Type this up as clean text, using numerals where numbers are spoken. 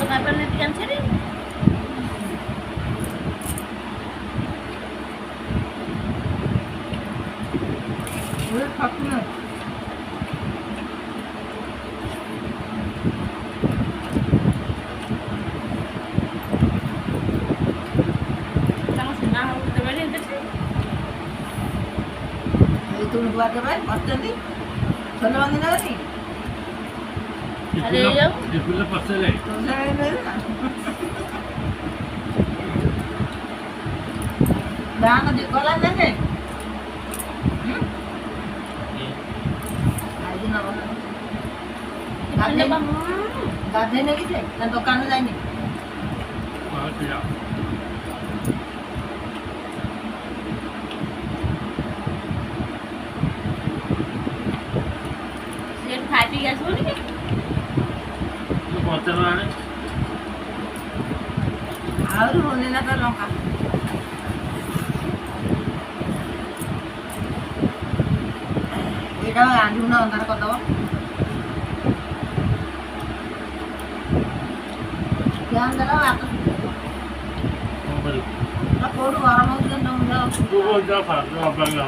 Kenapa nanti kan sering? 왜 바꾸면 Jangan senang, kita balik nanti. itu buat apa? Pasti sono bandi nagati. Ada yang? Di pulau pasal eh. तो saya ini दान दे Cola देंगे आज ना बोला Ada bang. गाधे नहीं थे ना दुकान में जाएंगे Mahal tidak. Siapa happy guys boleh? Itu kotor mana? और होने ना तो लौका এটা আলু না অন্ধার কত ध्यान दे रहा है Mau beli. ना कोड गरम होते हैं तो Itu kok dah faham, dah bangga.